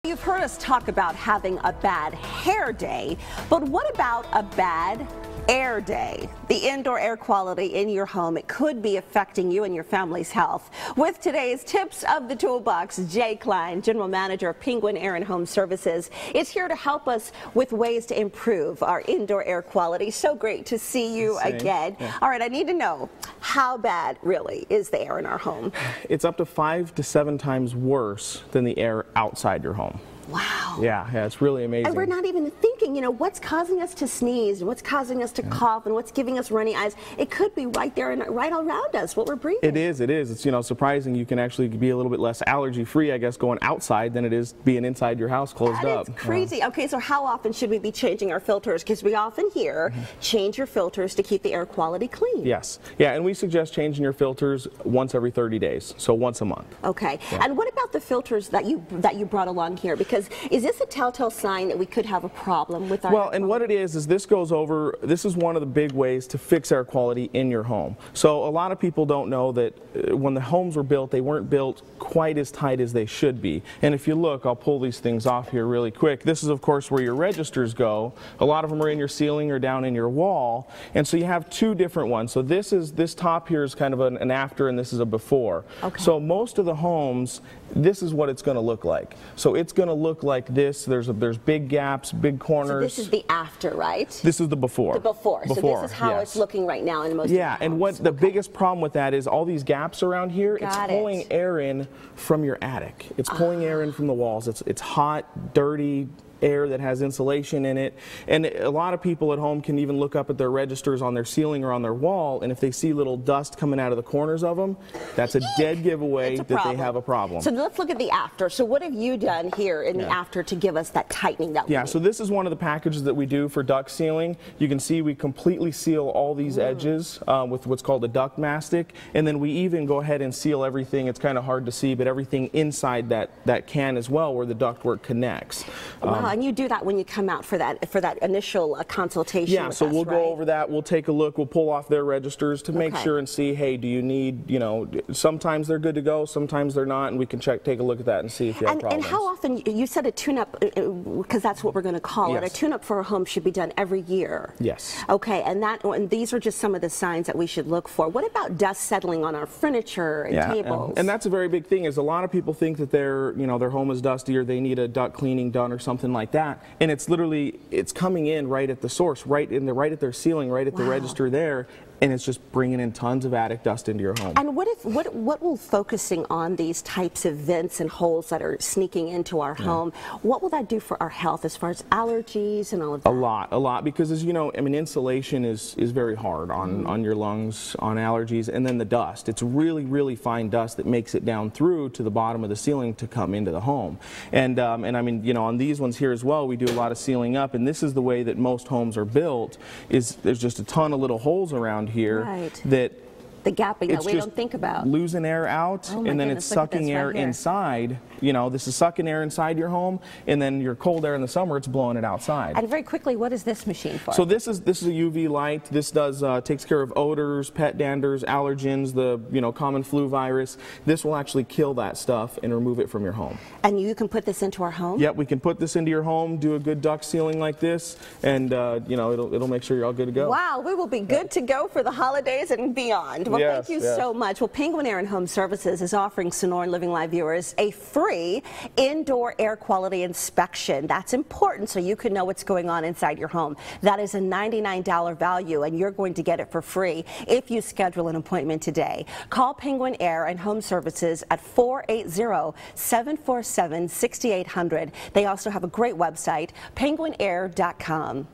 You've heard us talk about having a bad hair day, but what about a bad air day? The indoor air quality in your home, it could be affecting you and your family's health. With today's tips of the toolbox, Jay Klein, General Manager of Penguin Air and Home Services, is here to help us with ways to improve our indoor air quality. So great to see you again. Yeah. All right, I need to know, how bad really is the air in our home? It's up to 5 to 7 times worse than the air outside your home. Wow. Yeah, it's really amazing. And we're not even thinking, what's causing us to sneeze, and what's causing us to cough, and what's giving us runny eyes. It could be right there and right around us, what we're breathing. It is. It's, surprising. You can actually be a little bit less allergy-free, I guess, going outside than it is being inside your house closed up. That's crazy. Okay, so how often should we be changing our filters? Because we often hear, change your filters to keep the air quality clean. Yes. Yeah, and we suggest changing your filters once every 30 days, so once a month. Okay. Yeah. And what about the filters that you brought along here? Because is this a telltale sign that we could have a problem with our Well, and what it is this is one of the big ways to fix air quality in your home. So a lot of people don't know that when the homes were built, they weren't built quite as tight as they should be. And if you look, I'll pull these things off here really quick. This is, of course, where your registers go. A lot of them are in your ceiling or down in your wall. And so you have two different ones. So this top here is kind of an after, and this is a before. Okay. So most of the homes, this is what it's going to look like. So it's going to look like this. There's big gaps, big corners. So this is the after, right? This is the before. The before. So this is how it's looking right now in most of the homes. And what the biggest problem with that is all these gaps around here, it's pulling air in from your attic. It's pulling air in from the walls. It's hot, dirty air that has insulation in it, and a lot of people at home can even look up at their registers on their ceiling or on their wall, and if they see little dust coming out of the corners of them, that's a dead giveaway that they have a problem. So let's look at the after. So what have you done here in the after to give us that tightening that we need? So this is one of the packages that we do for duct sealing. You can see we completely seal all these edges with what's called a duct mastic, and then we even go ahead and seal everything. It's kind of hard to see, but everything inside that can as well, where the ductwork connects. And you do that when you come out for that initial consultation. Yeah, so we'll go over that. We'll take a look. We'll pull off their registers to make sure and see, hey, do you need, sometimes they're good to go, sometimes they're not, and we can take a look at that and see if you have problems. And how often, you said a tune-up, because that's what we're going to call it, a tune-up for a home should be done every year. Yes. Okay, and these are just some of the signs that we should look for. What about dust settling on our furniture and tables? And that's a very big thing, is a lot of people think that their home is dusty or they need a duct cleaning done or something like that, and it's literally coming in right at the source, right at their ceiling, right at the register there, and it's just bringing in tons of attic dust into your home. And what will focusing on these types of vents and holes that are sneaking into our home, what will that do for our health as far as allergies and all of that? A lot, because as you know, insulation is very hard on your lungs, on allergies, and then the dust. It's really, really fine dust that makes it down through to the bottom of the ceiling to come into the home. And on these ones here as well, we do a lot of sealing up, and this is the way that most homes are built, is there's just a ton of little holes around here that the gapping that we don't think about. Losing air out, and then it's sucking air inside. This is sucking air inside your home, and then your cold air in the summer, it's blowing it outside. And very quickly, what is this machine for? So this is a UV light. This takes care of odors, pet danders, allergens, the common flu virus. This will actually kill that stuff and remove it from your home. And you can put this into our home? Yep, we can put this into your home, do a good duct sealing like this, and it'll make sure you're all good to go. Wow, we will be good to go for the holidays and beyond. Well, thank you so much. Well, Penguin Air and Home Services is offering Sonoran Living Live viewers a free indoor air quality inspection. That's important so you can know what's going on inside your home. That is a $99 value, and you're going to get it for free if you schedule an appointment today. Call Penguin Air and Home Services at 480-747-6800. They also have a great website, penguinair.com.